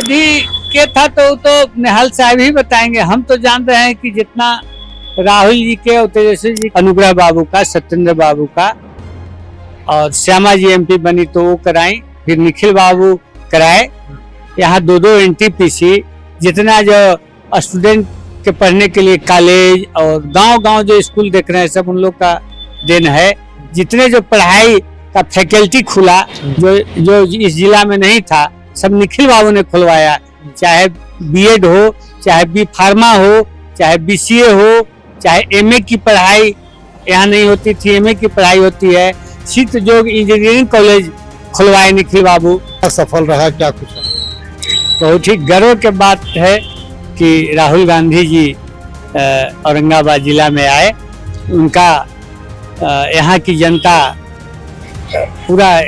विरोधी के था तो निहाल साहब ही बताएंगे। हम तो जान रहे हैं कि जितना राहुल जी के और तेजस्वी जी, अनुग्रह बाबू का, सत्येंद्र बाबू का, और श्यामा जी एमपी बनी तो वो कराई, फिर निखिल बाबू कराए। यहाँ दो एनटीपीसी, जितना जो स्टूडेंट के पढ़ने के लिए कॉलेज और गांव-गांव जो स्कूल देख रहे हैं, सब उन लोग का देन है। जितने जो पढ़ाई का फैकल्टी खुला जो इस जिला में नहीं था, सब निखिल बाबू ने खुलवाया। चाहे बीएड हो, चाहे बी फार्मा हो, चाहे बीसीए हो, चाहे एमए की पढ़ाई यहाँ नहीं होती थी, एमए की पढ़ाई होती है। सिद्ध जोग इंजीनियरिंग कॉलेज खुलवाए निखिल बाबू। सफल रहा, क्या कुछ है? बहुत ही गर्व के बात है कि राहुल गांधी जी औरंगाबाद जिला में आए। उनका यहाँ की जनता पूरा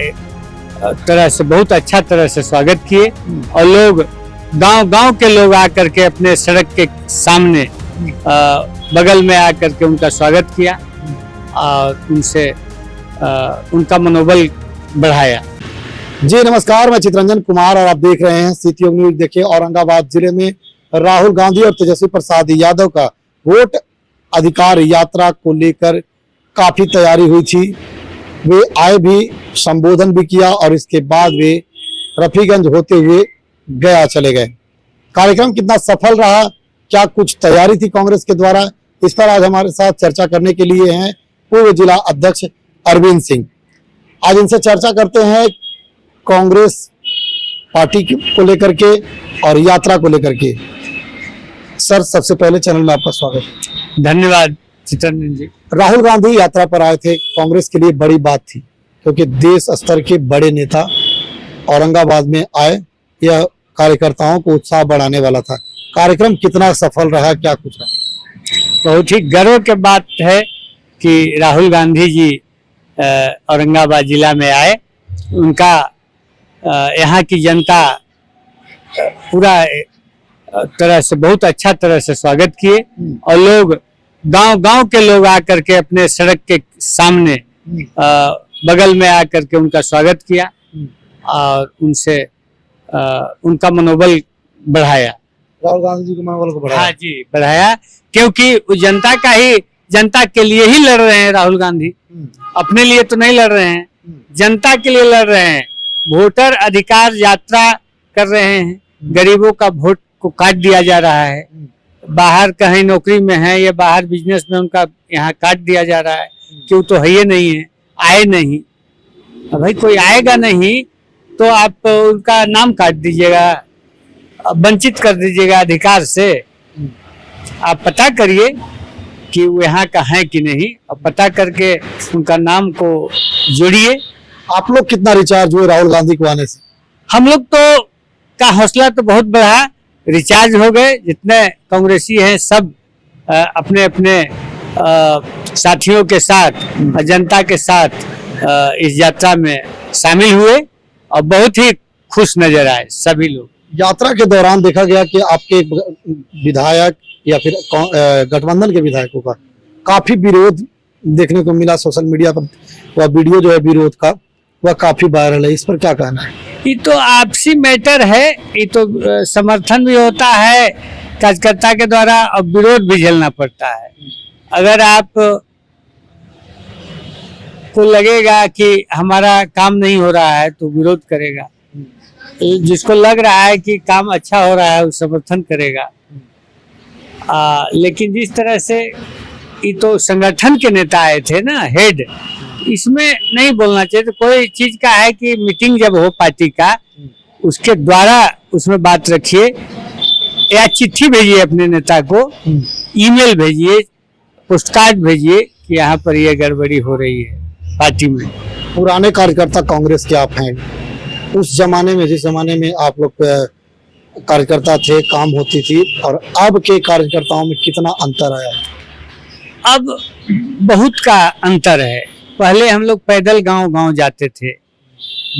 तरह से, बहुत अच्छा तरह से स्वागत किए, और लोग गांव-गांव के लोग आकर के अपने सड़क के सामने बगल में आकर के उनका स्वागत किया और उनसे उनका मनोबल बढ़ाया। जी नमस्कार, मैं चितरंजन कुमार और आप देख रहे हैं सिटी योग न्यूज। देखिए, औरंगाबाद जिले में राहुल गांधी और तेजस्वी प्रसाद यादव का वोट अधिकार यात्रा को लेकर काफी तैयारी हुई थी। वे आए भी, संबोधन भी किया और इसके बाद वे रफीगंज होते हुए गया चले गए। कार्यक्रम कितना सफल रहा, क्या कुछ तैयारी थी कांग्रेस के द्वारा, इस पर आज हमारे साथ चर्चा करने के लिए हैं पूर्व जिला अध्यक्ष अरविंद सिंह। आज इनसे चर्चा करते हैं कांग्रेस पार्टी को लेकर के और यात्रा को लेकर के। सर, सबसे पहले चैनल में आपका स्वागत है। धन्यवाद चितरंजन जी। राहुल गांधी यात्रा पर आए थे, कांग्रेस के लिए बड़ी बात थी क्योंकि देश स्तर के बड़े नेता औरंगाबाद में आए। यह कार्यकर्ताओं को उत्साह बढ़ाने वाला था। कार्यक्रम कितना सफल रहा, क्या कुछ रहा? बहुत ही गर्व के बात है कि राहुल गांधी जी औरंगाबाद जिला में आए। उनका यहाँ की जनता पूरा तरह से, बहुत अच्छा तरह से स्वागत किए, और लोग गांव-गांव के लोग आकर के अपने सड़क के सामने बगल में आकर के उनका स्वागत किया और उनसे उनका मनोबल बढ़ाया। राहुल गांधी जी के मनोबल को बढ़ाया? हाँ जी, बढ़ाया, क्योंकि वो जनता के लिए ही लड़ रहे हैं। राहुल गांधी अपने लिए तो नहीं लड़ रहे हैं, जनता के लिए लड़ रहे हैं। वोटर अधिकार यात्रा कर रहे हैं। गरीबों का वोट को काट दिया जा रहा है। बाहर कहीं नौकरी में है या बाहर बिजनेस में, उनका यहाँ काट दिया जा रहा है कि वो तो है ही नहीं है, आए नहीं। अब भाई कोई आएगा नहीं तो आप उनका नाम काट दीजिएगा, वंचित कर दीजिएगा अधिकार से। आप पता करिए कि वो यहाँ का है कि नहीं, और पता करके उनका नाम को जोड़िए। आप लोग कितना रिचार्ज हुए राहुल गांधी को आने से? हम लोग तो का हौसला तो बहुत बढ़ा, रिचार्ज हो गए। जितने कांग्रेसी हैं सब अपने अपने साथियों के साथ, जनता के साथ इस यात्रा में शामिल हुए और बहुत ही खुश नजर आए सभी लोग। यात्रा के दौरान देखा गया कि आपके विधायक या फिर गठबंधन के विधायकों का काफी विरोध देखने को मिला सोशल मीडिया पर। वह वीडियो जो है विरोध का, वह काफी वायरल है। इस पर क्या कहना है? ये तो आपसी मैटर है। ये तो समर्थन भी होता है कार्यकर्ता के द्वारा और विरोध भी झेलना पड़ता है। अगर आप को लगेगा कि हमारा काम नहीं हो रहा है तो विरोध करेगा, जिसको लग रहा है कि काम अच्छा हो रहा है वो समर्थन करेगा। लेकिन जिस तरह से ये तो संगठन के नेता आए थे ना, हेड, इसमें नहीं बोलना चाहिए। तो कोई चीज का है कि मीटिंग जब हो पार्टी का, उसके द्वारा उसमें बात रखिए, या चिट्ठी भेजिए अपने नेता को, ईमेल भेजिए, पोस्टकार्ड भेजिए कि यहाँ पर ये गड़बड़ी हो रही है पार्टी में। पुराने कार्यकर्ता कांग्रेस के आप हैं, उस जमाने में, जिस जमाने में आप लोग कार्यकर्ता थे, काम होती थी, और अब के कार्यकर्ताओं में कितना अंतर आया? अब बहुत का अंतर है। पहले हम लोग पैदल गांव-गांव जाते थे,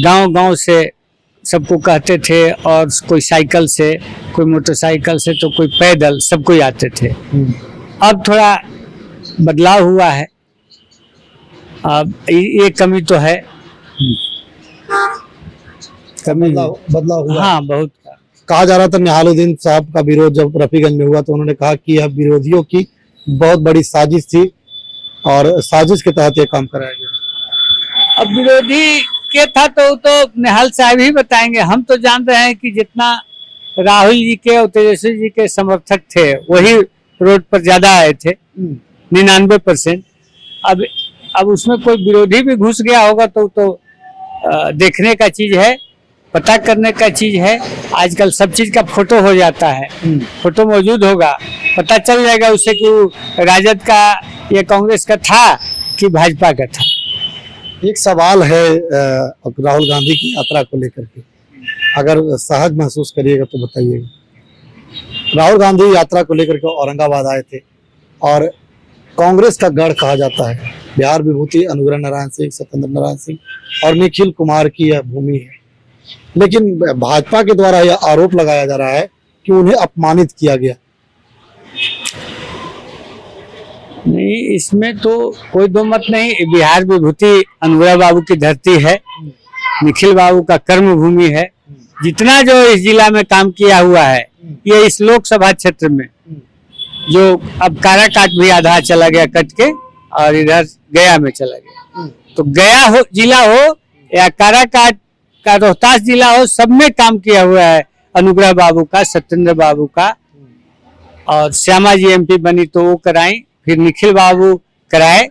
गांव-गांव से सबको कहते थे, और कोई साइकिल से, कोई मोटरसाइकिल से, तो कोई पैदल, सब कोई आते थे। अब थोड़ा बदलाव हुआ है, अब ये कमी तो है, कमी बदलाव हुआ। हाँ, बहुत का। कहा जा रहा था निहालुद्दीन साहब का विरोध जब रफीगंज में हुआ तो उन्होंने कहा कि यह विरोधियों की बहुत बड़ी साजिश थी और साजिश के तहत ये काम कराया गया। अब विरोधी के था तो निहाल साहब ही बताएंगे। हम तो जान रहे हैं कि जितना राहुल जी के और तेजस्वी जी के समर्थक थे वही रोड पर ज्यादा आए थे, 99%। अब उसमें कोई विरोधी भी घुस गया होगा तो देखने का चीज है, पता करने का चीज है। आजकल सब चीज का फोटो हो जाता है, फोटो मौजूद होगा, पता चल जाएगा उससे कि वो राजद का या कांग्रेस का था कि भाजपा का था। एक सवाल है राहुल गांधी की यात्रा को लेकर के, अगर सहज महसूस करिएगा तो बताइएगा। राहुल गांधी यात्रा को लेकर के औरंगाबाद आए थे और कांग्रेस का गढ़ कहा जाता है, बिहार विभूति अनुग्रह नारायण सिंह, सत्येंद्र नारायण सिंह और निखिल कुमार की यह भूमि है। लेकिन भाजपा के द्वारा यह आरोप लगाया जा रहा है कि उन्हें अपमानित किया गया। नहीं, इसमें तो कोई दो मत नहीं। बिहार विभूति अनुग्रह बाबू की धरती है, निखिल बाबू का कर्म भूमि है। जितना जो इस जिला में काम किया हुआ है, ये इस लोकसभा क्षेत्र में जो अब काराकाट भी आधा चला गया कट के और इधर गया में चला गया, तो गया हो जिला हो या काराकाट का रोहतास जिला हो, सब में काम किया हुआ है अनुग्रह बाबू का, सत्येंद्र बाबू का। और श्यामा जी एमपी बनी तो वो कराई, फिर निखिल बाबू कराए।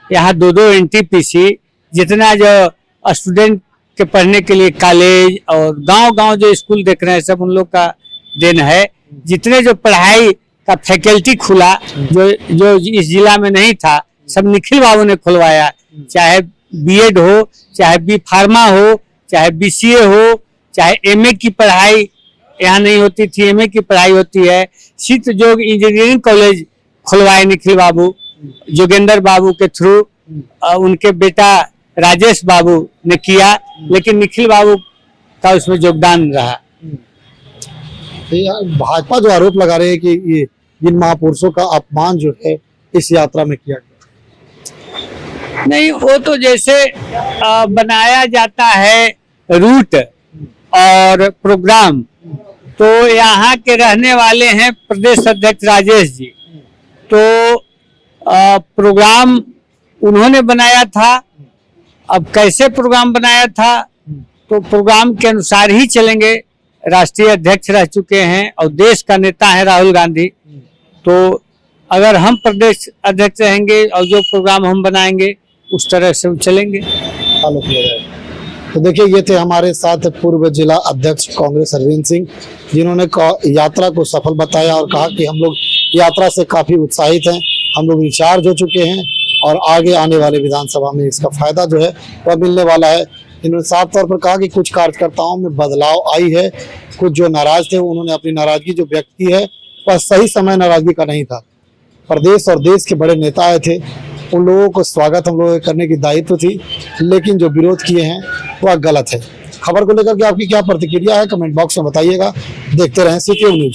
यहाँ 2 एनटीपीसी, जितना जो स्टूडेंट के पढ़ने के लिए कॉलेज और गांव-गांव जो स्कूल देख रहे हैं, सब उन लोग का देन है। जितने जो पढ़ाई का फैकल्टी खुला जो इस जिला में नहीं था, सब निखिल बाबू ने खुलवाया। चाहे बीएड हो, चाहे बी फार्मा हो, चाहे बीसीए हो, चाहे एमए की पढ़ाई यहाँ नहीं होती थी, एमए की पढ़ाई होती है। सिद्ध जोग इंजीनियरिंग कॉलेज खुलवाए निखिल बाबू, जोगेंद्र बाबू के थ्रू। उनके बेटा राजेश बाबू ने किया, लेकिन निखिल बाबू का उसमें योगदान रहा। भाजपा जो आरोप लगा रहे हैं कि ये जिन महापुरुषों का अपमान जो है इस यात्रा में किया गया। नहीं, वो तो जैसे बनाया जाता है रूट और प्रोग्राम, तो यहाँ के रहने वाले हैं प्रदेश अध्यक्ष राजेश जी, तो प्रोग्राम उन्होंने बनाया था। अब कैसे प्रोग्राम बनाया था, तो प्रोग्राम के अनुसार ही चलेंगे। राष्ट्रीय अध्यक्ष रह चुके हैं और देश का नेता है राहुल गांधी, तो अगर हम प्रदेश अध्यक्ष रहेंगे और जो प्रोग्राम हम बनाएंगे उस तरह से चलेंगे, फॉलो किया जाएगा। तो देखिए, ये थे हमारे साथ पूर्व जिला अध्यक्ष कांग्रेस अरविंद सिंह, जिन्होंने यात्रा को सफल बताया और कहा कि हम लोग यात्रा से काफी उत्साहित हैं, हम लोग इंचार्ज हो चुके हैं और आगे आने वाले विधानसभा में इसका फायदा जो है वह मिलने वाला है। इन्होंने साफ तौर पर कहा कि कुछ कार्यकर्ताओं में बदलाव आई है, कुछ जो नाराज थे उन्होंने अपनी नाराजगी जो व्यक्त की है वह सही समय नाराजगी का नहीं था। प्रदेश और देश के बड़े नेता आए थे, उन लोगों को स्वागत हम लोगों के करने की दायित्व थी, लेकिन जो विरोध किए हैं वह गलत है। खबर को लेकर के आपकी क्या प्रतिक्रिया है, कमेंट बॉक्स में बताइएगा। देखते रहें सीटीओ न्यूज।